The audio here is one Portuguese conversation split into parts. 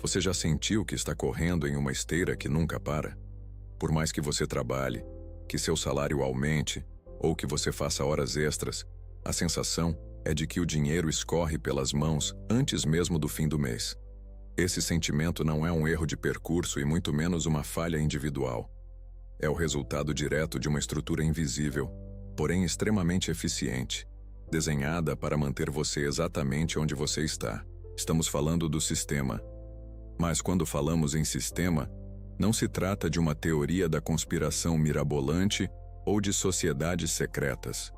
Você já sentiu que está correndo em uma esteira que nunca para? Por mais que você trabalhe, que seu salário aumente ou que você faça horas extras, a sensação é de que o dinheiro escorre pelas mãos antes mesmo do fim do mês. Esse sentimento não é um erro de percurso e muito menos uma falha individual. É o resultado direto de uma estrutura invisível, porém extremamente eficiente, desenhada para manter você exatamente onde você está. Estamos falando do sistema. Mas quando falamos em sistema, não se trata de uma teoria da conspiração mirabolante ou de sociedades secretas.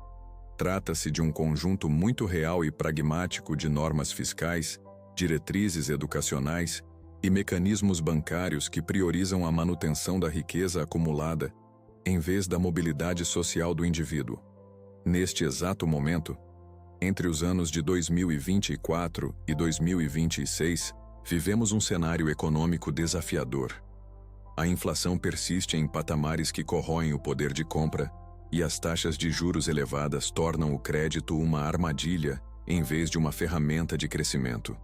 Trata-se de um conjunto muito real e pragmático de normas fiscais, diretrizes educacionais e mecanismos bancários que priorizam a manutenção da riqueza acumulada, em vez da mobilidade social do indivíduo. Neste exato momento, entre os anos de 2024 e 2026, vivemos um cenário econômico desafiador. A inflação persiste em patamares que corroem o poder de compra e as taxas de juros elevadas tornam o crédito uma armadilha em vez de uma ferramenta de crescimento.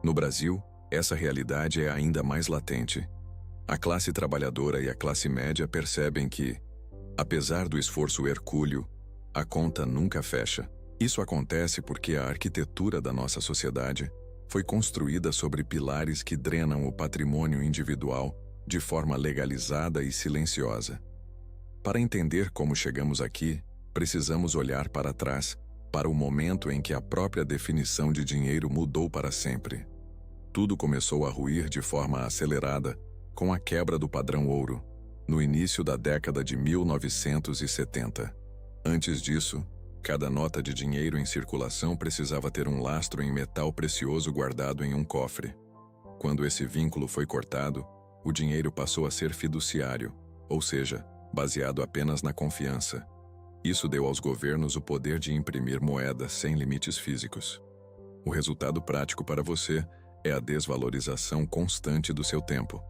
No Brasil, essa realidade é ainda mais latente. A classe trabalhadora e a classe média percebem que, apesar do esforço hercúleo, a conta nunca fecha. Isso acontece porque a arquitetura da nossa sociedade foi construída sobre pilares que drenam o patrimônio individual de forma legalizada e silenciosa. Para entender como chegamos aqui, precisamos olhar para trás, para o momento em que a própria definição de dinheiro mudou para sempre. Tudo começou a ruir de forma acelerada com a quebra do padrão ouro, no início da década de 1970. Antes disso, cada nota de dinheiro em circulação precisava ter um lastro em metal precioso guardado em um cofre. Quando esse vínculo foi cortado, o dinheiro passou a ser fiduciário, ou seja, baseado apenas na confiança. Isso deu aos governos o poder de imprimir moedas sem limites físicos. O resultado prático para você é a desvalorização constante do seu tempo.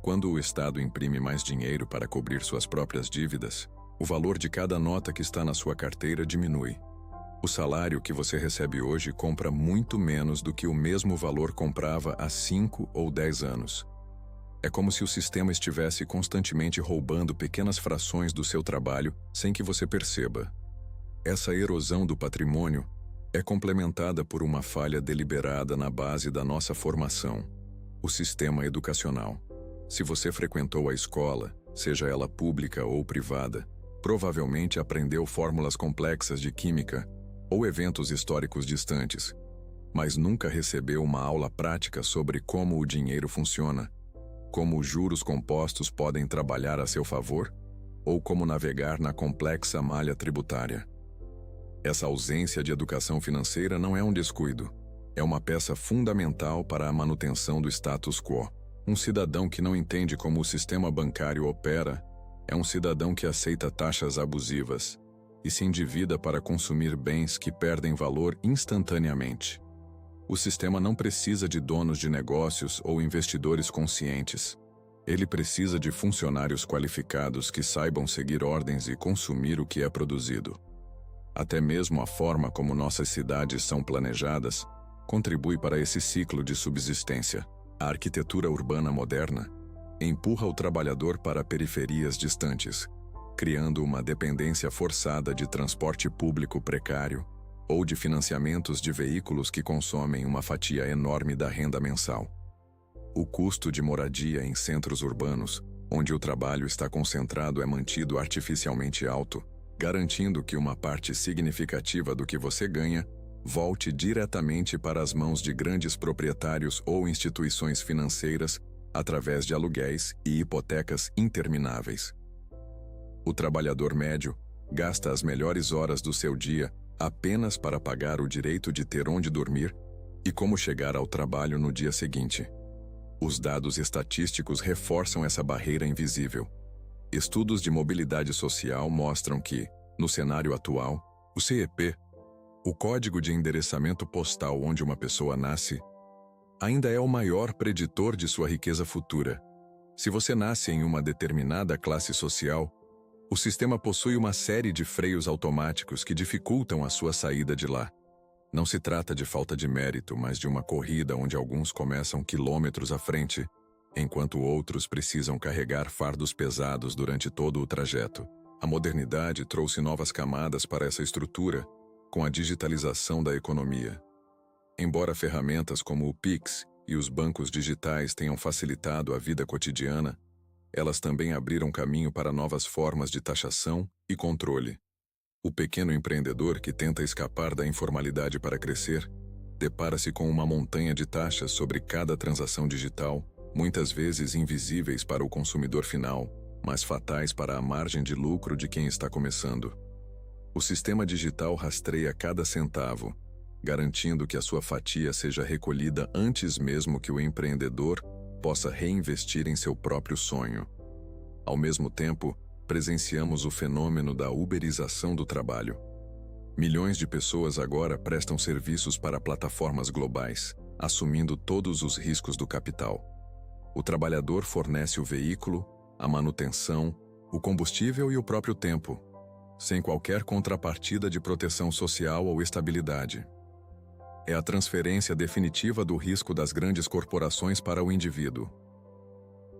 Quando o Estado imprime mais dinheiro para cobrir suas próprias dívidas, o valor de cada nota que está na sua carteira diminui. O salário que você recebe hoje compra muito menos do que o mesmo valor comprava há 5 ou 10 anos. É como se o sistema estivesse constantemente roubando pequenas frações do seu trabalho sem que você perceba. Essa erosão do patrimônio é complementada por uma falha deliberada na base da nossa formação, o sistema educacional. Se você frequentou a escola, seja ela pública ou privada, provavelmente aprendeu fórmulas complexas de química ou eventos históricos distantes, mas nunca recebeu uma aula prática sobre como o dinheiro funciona, como os juros compostos podem trabalhar a seu favor ou como navegar na complexa malha tributária. Essa ausência de educação financeira não é um descuido, é uma peça fundamental para a manutenção do status quo. Um cidadão que não entende como o sistema bancário opera é um cidadão que aceita taxas abusivas e se endivida para consumir bens que perdem valor instantaneamente. O sistema não precisa de donos de negócios ou investidores conscientes. Ele precisa de funcionários qualificados que saibam seguir ordens e consumir o que é produzido. Até mesmo a forma como nossas cidades são planejadas contribui para esse ciclo de subsistência. A arquitetura urbana moderna empurra o trabalhador para periferias distantes, criando uma dependência forçada de transporte público precário ou de financiamentos de veículos que consomem uma fatia enorme da renda mensal. O custo de moradia em centros urbanos, onde o trabalho está concentrado, é mantido artificialmente alto, garantindo que uma parte significativa do que você ganha volte diretamente para as mãos de grandes proprietários ou instituições financeiras através de aluguéis e hipotecas intermináveis. O trabalhador médio gasta as melhores horas do seu dia apenas para pagar o direito de ter onde dormir e como chegar ao trabalho no dia seguinte. Os dados estatísticos reforçam essa barreira invisível. Estudos de mobilidade social mostram que, no cenário atual, o CEP, o código de endereçamento postal onde uma pessoa nasce, ainda é o maior preditor de sua riqueza futura. Se você nasce em uma determinada classe social, o sistema possui uma série de freios automáticos que dificultam a sua saída de lá. Não se trata de falta de mérito, mas de uma corrida onde alguns começam quilômetros à frente, enquanto outros precisam carregar fardos pesados durante todo o trajeto. A modernidade trouxe novas camadas para essa estrutura, com a digitalização da economia. Embora ferramentas como o Pix e os bancos digitais tenham facilitado a vida cotidiana, elas também abriram caminho para novas formas de taxação e controle. O pequeno empreendedor que tenta escapar da informalidade para crescer, depara-se com uma montanha de taxas sobre cada transação digital, muitas vezes invisíveis para o consumidor final, mas fatais para a margem de lucro de quem está começando. O sistema digital rastreia cada centavo, garantindo que a sua fatia seja recolhida antes mesmo que o empreendedor possa reinvestir em seu próprio sonho. Ao mesmo tempo, presenciamos o fenômeno da uberização do trabalho. Milhões de pessoas agora prestam serviços para plataformas globais, assumindo todos os riscos do capital. O trabalhador fornece o veículo, a manutenção, o combustível e o próprio tempo, sem qualquer contrapartida de proteção social ou estabilidade. É a transferência definitiva do risco das grandes corporações para o indivíduo.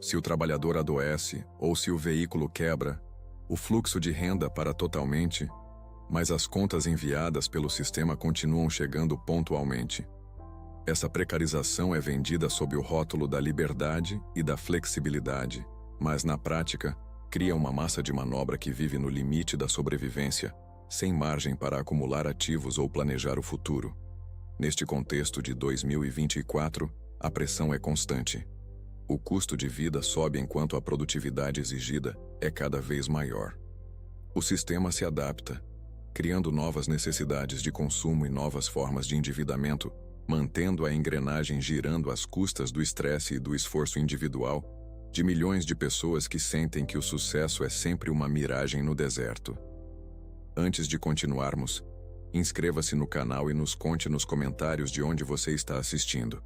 Se o trabalhador adoece ou se o veículo quebra, o fluxo de renda para totalmente, mas as contas enviadas pelo sistema continuam chegando pontualmente. Essa precarização é vendida sob o rótulo da liberdade e da flexibilidade, mas na prática, cria uma massa de manobra que vive no limite da sobrevivência, sem margem para acumular ativos ou planejar o futuro. Neste contexto de 2024, a pressão é constante. O custo de vida sobe enquanto a produtividade exigida é cada vez maior. O sistema se adapta, criando novas necessidades de consumo e novas formas de endividamento, mantendo a engrenagem girando às custas do estresse e do esforço individual de milhões de pessoas que sentem que o sucesso é sempre uma miragem no deserto. Antes de continuarmos, inscreva-se no canal e nos conte nos comentários de onde você está assistindo.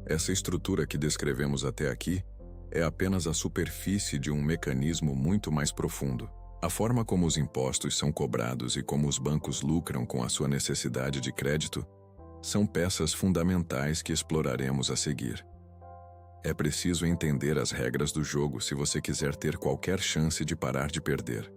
Essa estrutura que descrevemos até aqui é apenas a superfície de um mecanismo muito mais profundo. A forma como os impostos são cobrados e como os bancos lucram com a sua necessidade de crédito são peças fundamentais que exploraremos a seguir. É preciso entender as regras do jogo se você quiser ter qualquer chance de parar de perder.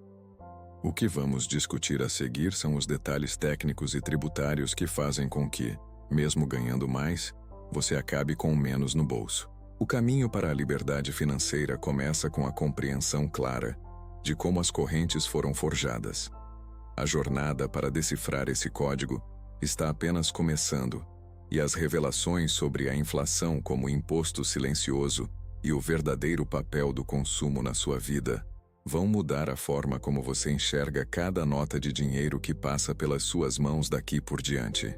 O que vamos discutir a seguir são os detalhes técnicos e tributários que fazem com que, mesmo ganhando mais, você acabe com menos no bolso. O caminho para a liberdade financeira começa com a compreensão clara de como as correntes foram forjadas. A jornada para decifrar esse código está apenas começando, e as revelações sobre a inflação como imposto silencioso e o verdadeiro papel do consumo na sua vida vão mudar a forma como você enxerga cada nota de dinheiro que passa pelas suas mãos daqui por diante.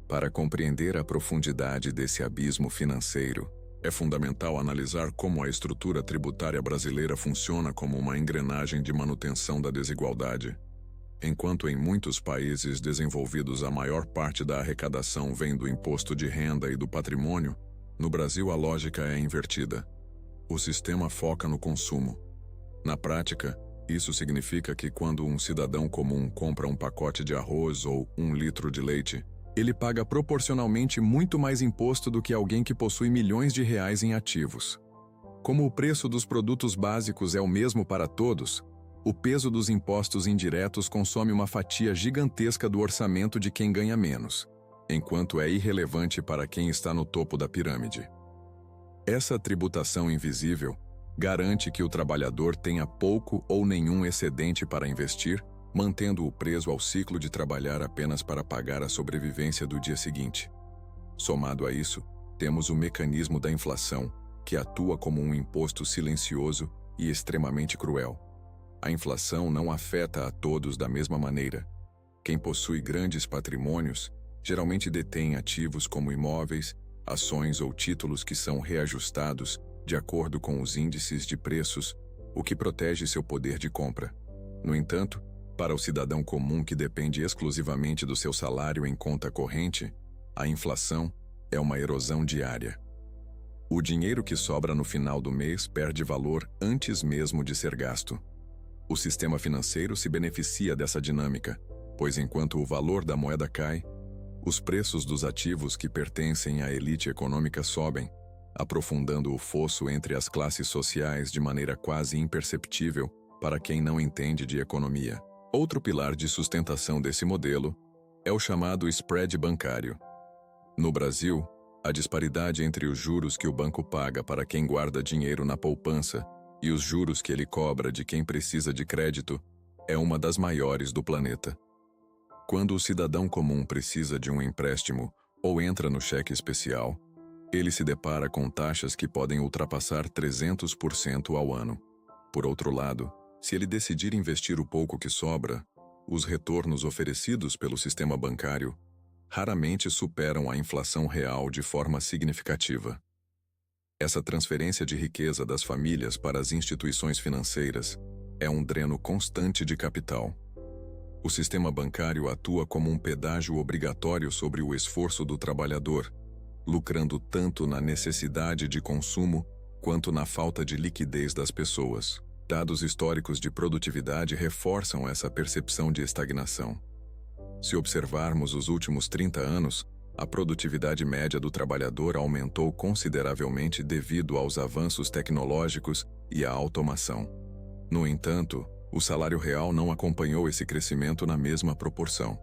Para compreender a profundidade desse abismo financeiro, é fundamental analisar como a estrutura tributária brasileira funciona como uma engrenagem de manutenção da desigualdade. Enquanto em muitos países desenvolvidos a maior parte da arrecadação vem do imposto de renda e do patrimônio, no Brasil a lógica é invertida. O sistema foca no consumo. Na prática, isso significa que quando um cidadão comum compra um pacote de arroz ou 1 litro de leite, ele paga proporcionalmente muito mais imposto do que alguém que possui milhões de reais em ativos. Como o preço dos produtos básicos é o mesmo para todos, o peso dos impostos indiretos consome uma fatia gigantesca do orçamento de quem ganha menos, enquanto é irrelevante para quem está no topo da pirâmide. Essa tributação invisível garante que o trabalhador tenha pouco ou nenhum excedente para investir, mantendo-o preso ao ciclo de trabalhar apenas para pagar a sobrevivência do dia seguinte. Somado a isso, temos o mecanismo da inflação, que atua como um imposto silencioso e extremamente cruel. A inflação não afeta a todos da mesma maneira. Quem possui grandes patrimônios geralmente detém ativos como imóveis, ações ou títulos que são reajustados de acordo com os índices de preços, o que protege seu poder de compra. No entanto, para o cidadão comum que depende exclusivamente do seu salário em conta corrente, a inflação é uma erosão diária. O dinheiro que sobra no final do mês perde valor antes mesmo de ser gasto. O sistema financeiro se beneficia dessa dinâmica, pois enquanto o valor da moeda cai, Os preços dos ativos que pertencem à elite econômica sobem, aprofundando o fosso entre as classes sociais de maneira quase imperceptível para quem não entende de economia. Outro pilar de sustentação desse modelo é o chamado spread bancário. No Brasil, a disparidade entre os juros que o banco paga para quem guarda dinheiro na poupança e os juros que ele cobra de quem precisa de crédito é uma das maiores do planeta. Quando o cidadão comum precisa de um empréstimo ou entra no cheque especial, ele se depara com taxas que podem ultrapassar 300% ao ano. Por outro lado, se ele decidir investir o pouco que sobra, os retornos oferecidos pelo sistema bancário raramente superam a inflação real de forma significativa. Essa transferência de riqueza das famílias para as instituições financeiras é um dreno constante de capital. O sistema bancário atua como um pedágio obrigatório sobre o esforço do trabalhador, lucrando tanto na necessidade de consumo quanto na falta de liquidez das pessoas. Dados históricos de produtividade reforçam essa percepção de estagnação. Se observarmos os últimos 30 anos, a produtividade média do trabalhador aumentou consideravelmente devido aos avanços tecnológicos e à automação. No entanto, o salário real não acompanhou esse crescimento na mesma proporção.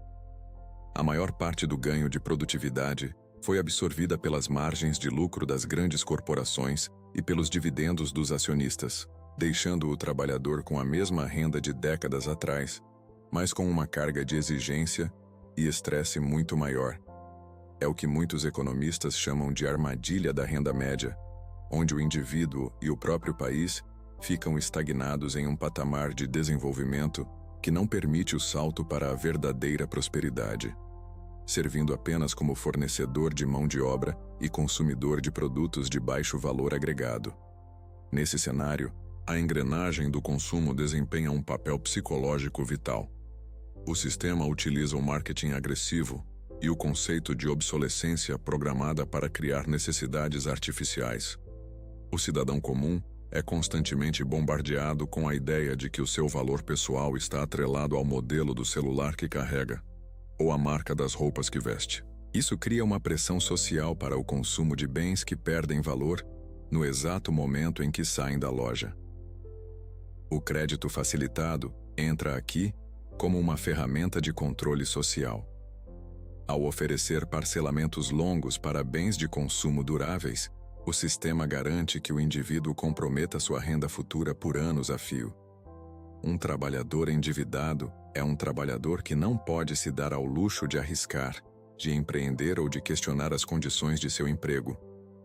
A maior parte do ganho de produtividade foi absorvida pelas margens de lucro das grandes corporações e pelos dividendos dos acionistas, deixando o trabalhador com a mesma renda de décadas atrás, mas com uma carga de exigência e estresse muito maior. É o que muitos economistas chamam de armadilha da renda média, onde o indivíduo e o próprio país ficam estagnados em um patamar de desenvolvimento que não permite o salto para a verdadeira prosperidade, servindo apenas como fornecedor de mão de obra e consumidor de produtos de baixo valor agregado. Nesse cenário, a engrenagem do consumo desempenha um papel psicológico vital. O sistema utiliza o marketing agressivo e o conceito de obsolescência programada para criar necessidades artificiais. O cidadão comum é constantemente bombardeado com a ideia de que o seu valor pessoal está atrelado ao modelo do celular que carrega, ou à marca das roupas que veste. Isso cria uma pressão social para o consumo de bens que perdem valor no exato momento em que saem da loja. O crédito facilitado entra aqui como uma ferramenta de controle social. Ao oferecer parcelamentos longos para bens de consumo duráveis, o sistema garante que o indivíduo comprometa sua renda futura por anos a fio. Um trabalhador endividado é um trabalhador que não pode se dar ao luxo de arriscar, de empreender ou de questionar as condições de seu emprego,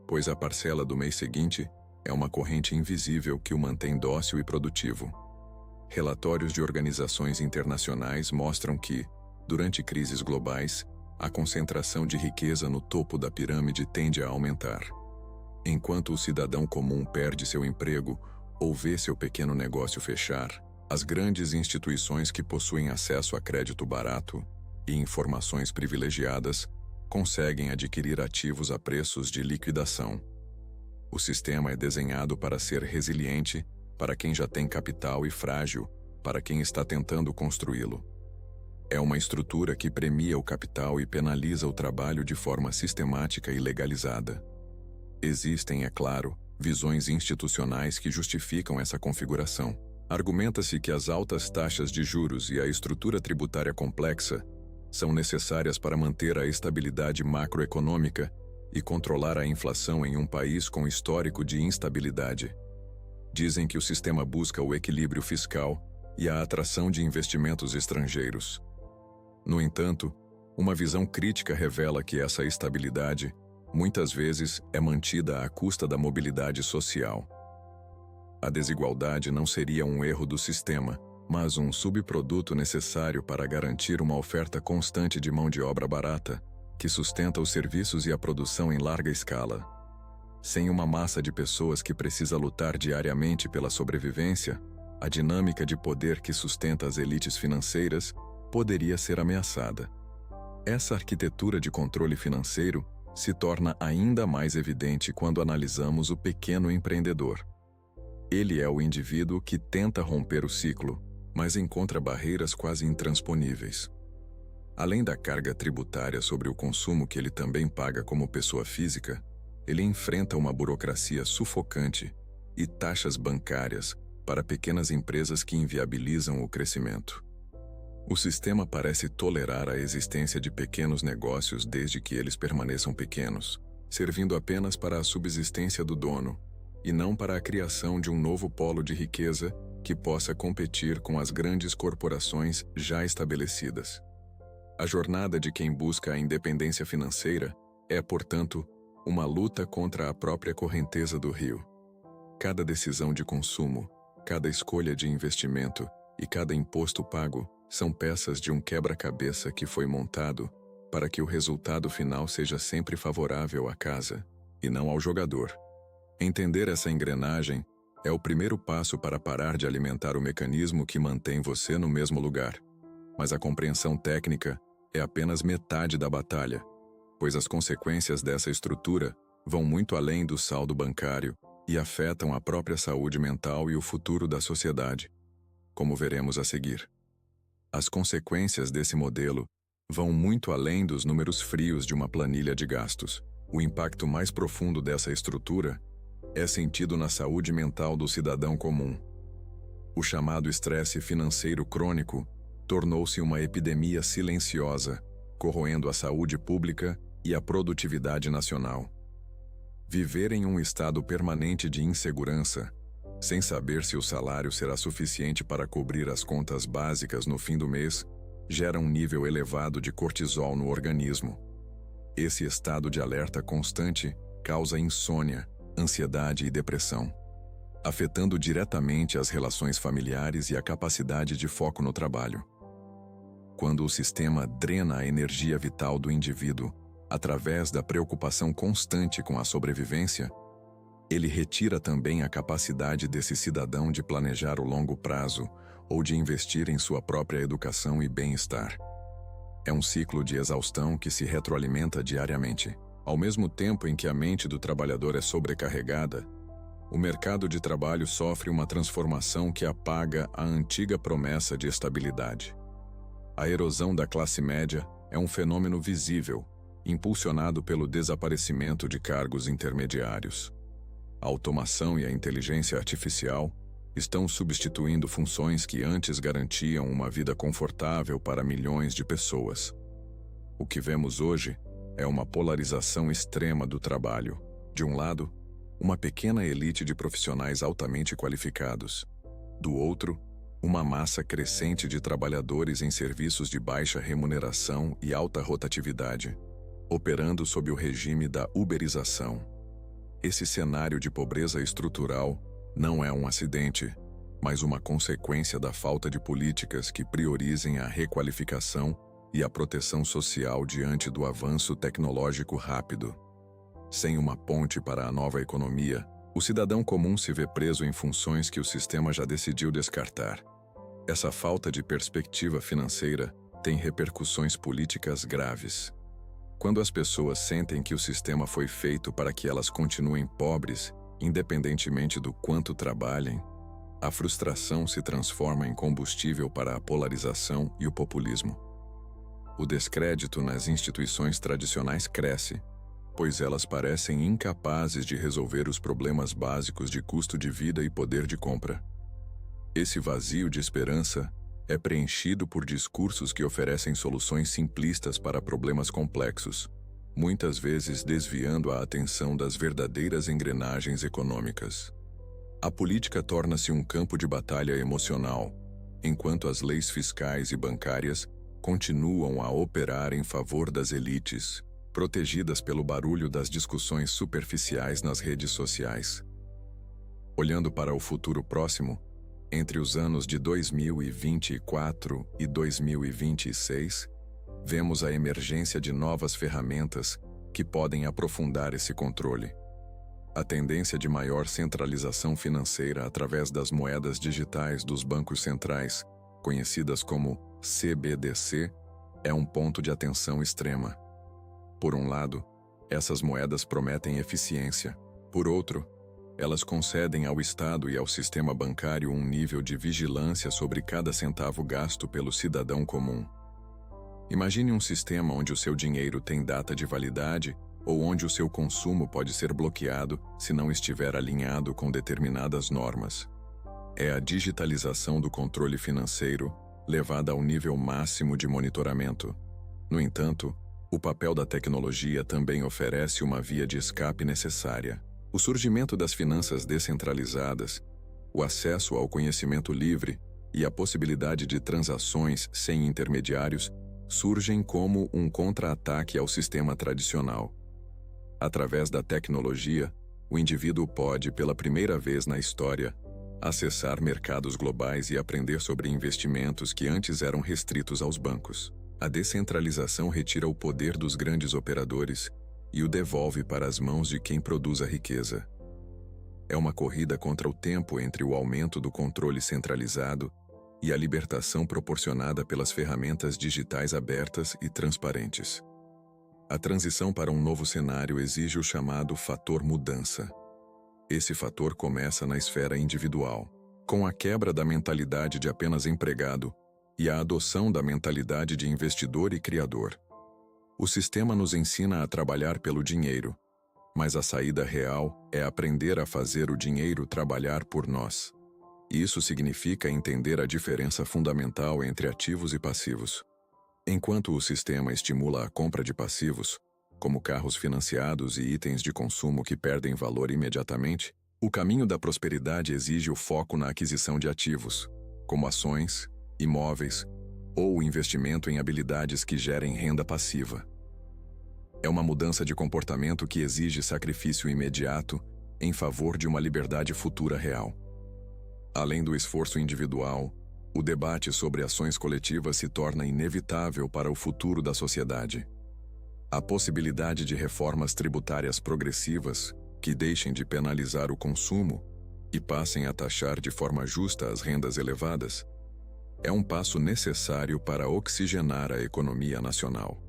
pois a parcela do mês seguinte é uma corrente invisível que o mantém dócil e produtivo. Relatórios de organizações internacionais mostram que, durante crises globais, a concentração de riqueza no topo da pirâmide tende a aumentar. Enquanto o cidadão comum perde seu emprego ou vê seu pequeno negócio fechar, as grandes instituições que possuem acesso a crédito barato e informações privilegiadas conseguem adquirir ativos a preços de liquidação. O sistema é desenhado para ser resiliente para quem já tem capital e frágil para quem está tentando construí-lo. É uma estrutura que premia o capital e penaliza o trabalho de forma sistemática e legalizada. Existem, é claro, visões institucionais que justificam essa configuração. Argumenta-se que as altas taxas de juros e a estrutura tributária complexa são necessárias para manter a estabilidade macroeconômica e controlar a inflação em um país com histórico de instabilidade. Dizem que o sistema busca o equilíbrio fiscal e a atração de investimentos estrangeiros. No entanto, uma visão crítica revela que essa estabilidade, muitas vezes, é mantida à custa da mobilidade social. A desigualdade não seria um erro do sistema, mas um subproduto necessário para garantir uma oferta constante de mão de obra barata, que sustenta os serviços e a produção em larga escala. Sem uma massa de pessoas que precisa lutar diariamente pela sobrevivência, a dinâmica de poder que sustenta as elites financeiras poderia ser ameaçada. Essa arquitetura de controle financeiro se torna ainda mais evidente quando analisamos o pequeno empreendedor. Ele é o indivíduo que tenta romper o ciclo, mas encontra barreiras quase intransponíveis. Além da carga tributária sobre o consumo que ele também paga como pessoa física, ele enfrenta uma burocracia sufocante e taxas bancárias para pequenas empresas que inviabilizam o crescimento. O sistema parece tolerar a existência de pequenos negócios desde que eles permaneçam pequenos, servindo apenas para a subsistência do dono, e não para a criação de um novo polo de riqueza que possa competir com as grandes corporações já estabelecidas. A jornada de quem busca a independência financeira é, portanto, uma luta contra a própria correnteza do rio. Cada decisão de consumo, cada escolha de investimento e cada imposto pago são peças de um quebra-cabeça que foi montado para que o resultado final seja sempre favorável à casa e não ao jogador. Entender essa engrenagem é o primeiro passo para parar de alimentar o mecanismo que mantém você no mesmo lugar. Mas a compreensão técnica é apenas metade da batalha, pois as consequências dessa estrutura vão muito além do saldo bancário e afetam a própria saúde mental e o futuro da sociedade, como veremos a seguir. As consequências desse modelo vão muito além dos números frios de uma planilha de gastos. O impacto mais profundo dessa estrutura é sentido na saúde mental do cidadão comum. O chamado estresse financeiro crônico tornou-se uma epidemia silenciosa, corroendo a saúde pública e a produtividade nacional. Viver em um estado permanente de insegurança, sem saber se o salário será suficiente para cobrir as contas básicas no fim do mês, gera um nível elevado de cortisol no organismo. Esse estado de alerta constante causa insônia, ansiedade e depressão, afetando diretamente as relações familiares e a capacidade de foco no trabalho. Quando o sistema drena a energia vital do indivíduo através da preocupação constante com a sobrevivência, ele retira também a capacidade desse cidadão de planejar o longo prazo ou de investir em sua própria educação e bem-estar. É um ciclo de exaustão que se retroalimenta diariamente. Ao mesmo tempo em que a mente do trabalhador é sobrecarregada, o mercado de trabalho sofre uma transformação que apaga a antiga promessa de estabilidade. A erosão da classe média é um fenômeno visível, impulsionado pelo desaparecimento de cargos intermediários. A automação e a inteligência artificial estão substituindo funções que antes garantiam uma vida confortável para milhões de pessoas. O que vemos hoje é uma polarização extrema do trabalho. De um lado, uma pequena elite de profissionais altamente qualificados. Do outro, uma massa crescente de trabalhadores em serviços de baixa remuneração e alta rotatividade, operando sob o regime da uberização. Esse cenário de pobreza estrutural não é um acidente, mas uma consequência da falta de políticas que priorizem a requalificação e a proteção social diante do avanço tecnológico rápido. Sem uma ponte para a nova economia, o cidadão comum se vê preso em funções que o sistema já decidiu descartar. Essa falta de perspectiva financeira tem repercussões políticas graves. Quando as pessoas sentem que o sistema foi feito para que elas continuem pobres, independentemente do quanto trabalhem, a frustração se transforma em combustível para a polarização e o populismo. O descrédito nas instituições tradicionais cresce, pois elas parecem incapazes de resolver os problemas básicos de custo de vida e poder de compra. Esse vazio de esperança é preenchido por discursos que oferecem soluções simplistas para problemas complexos, muitas vezes desviando a atenção das verdadeiras engrenagens econômicas. A política torna-se um campo de batalha emocional, enquanto as leis fiscais e bancárias continuam a operar em favor das elites, protegidas pelo barulho das discussões superficiais nas redes sociais. Olhando para o futuro próximo, entre os anos de 2024 e 2026, vemos a emergência de novas ferramentas que podem aprofundar esse controle. A tendência de maior centralização financeira através das moedas digitais dos bancos centrais, conhecidas como CBDC, é um ponto de atenção extrema. Por um lado, essas moedas prometem eficiência. Por outro, elas concedem ao Estado e ao sistema bancário um nível de vigilância sobre cada centavo gasto pelo cidadão comum. Imagine um sistema onde o seu dinheiro tem data de validade ou onde o seu consumo pode ser bloqueado se não estiver alinhado com determinadas normas. É a digitalização do controle financeiro levada ao nível máximo de monitoramento. No entanto, o papel da tecnologia também oferece uma via de escape necessária. O surgimento das finanças descentralizadas, o acesso ao conhecimento livre e a possibilidade de transações sem intermediários surgem como um contra-ataque ao sistema tradicional. Através da tecnologia, o indivíduo pode, pela primeira vez na história, acessar mercados globais e aprender sobre investimentos que antes eram restritos aos bancos. A descentralização retira o poder dos grandes operadores e o devolve para as mãos de quem produz a riqueza. É uma corrida contra o tempo entre o aumento do controle centralizado e a libertação proporcionada pelas ferramentas digitais abertas e transparentes. A transição para um novo cenário exige o chamado fator mudança. Esse fator começa na esfera individual, com a quebra da mentalidade de apenas empregado e a adoção da mentalidade de investidor e criador. O sistema nos ensina a trabalhar pelo dinheiro, mas a saída real é aprender a fazer o dinheiro trabalhar por nós. Isso significa entender a diferença fundamental entre ativos e passivos. Enquanto o sistema estimula a compra de passivos, como carros financiados e itens de consumo que perdem valor imediatamente, o caminho da prosperidade exige o foco na aquisição de ativos, como ações, imóveis ou o investimento em habilidades que gerem renda passiva. É uma mudança de comportamento que exige sacrifício imediato em favor de uma liberdade futura real. Além do esforço individual, o debate sobre ações coletivas se torna inevitável para o futuro da sociedade. A possibilidade de reformas tributárias progressivas que deixem de penalizar o consumo e passem a taxar de forma justa as rendas elevadas é um passo necessário para oxigenar a economia nacional.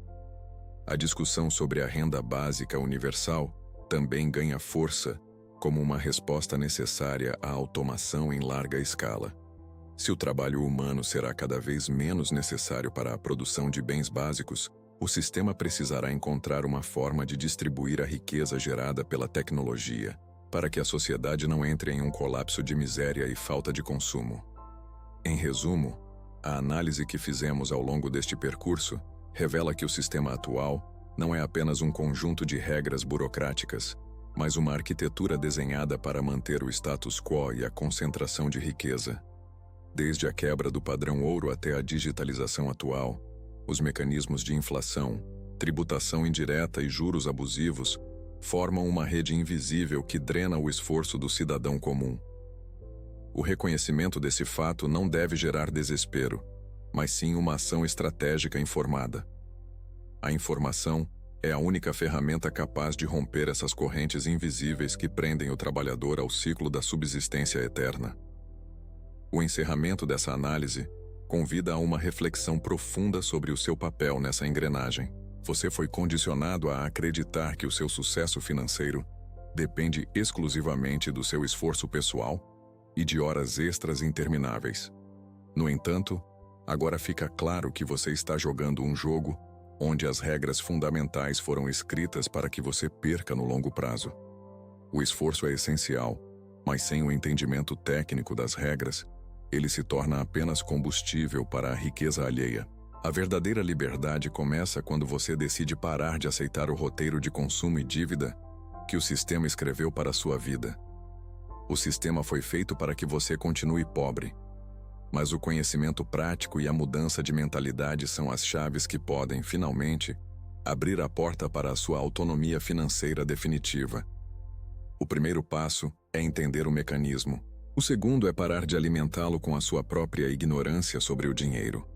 A discussão sobre a renda básica universal também ganha força como uma resposta necessária à automação em larga escala. Se o trabalho humano será cada vez menos necessário para a produção de bens básicos, o sistema precisará encontrar uma forma de distribuir a riqueza gerada pela tecnologia, para que a sociedade não entre em um colapso de miséria e falta de consumo. Em resumo, a análise que fizemos ao longo deste percurso revela que o sistema atual não é apenas um conjunto de regras burocráticas, mas uma arquitetura desenhada para manter o status quo e a concentração de riqueza. Desde a quebra do padrão ouro até a digitalização atual, os mecanismos de inflação, tributação indireta e juros abusivos formam uma rede invisível que drena o esforço do cidadão comum. O reconhecimento desse fato não deve gerar desespero, mas sim uma ação estratégica informada. A informação é a única ferramenta capaz de romper essas correntes invisíveis que prendem o trabalhador ao ciclo da subsistência eterna. O encerramento dessa análise convida a uma reflexão profunda sobre o seu papel nessa engrenagem. Você foi condicionado a acreditar que o seu sucesso financeiro depende exclusivamente do seu esforço pessoal e de horas extras intermináveis. No entanto, agora fica claro que você está jogando um jogo onde as regras fundamentais foram escritas para que você perca no longo prazo. O esforço é essencial, mas sem o entendimento técnico das regras, ele se torna apenas combustível para a riqueza alheia. A verdadeira liberdade começa quando você decide parar de aceitar o roteiro de consumo e dívida que o sistema escreveu para a sua vida. O sistema foi feito para que você continue pobre, mas o conhecimento prático e a mudança de mentalidade são as chaves que podem, finalmente, abrir a porta para a sua autonomia financeira definitiva. O primeiro passo é entender o mecanismo. O segundo é parar de alimentá-lo com a sua própria ignorância sobre o dinheiro.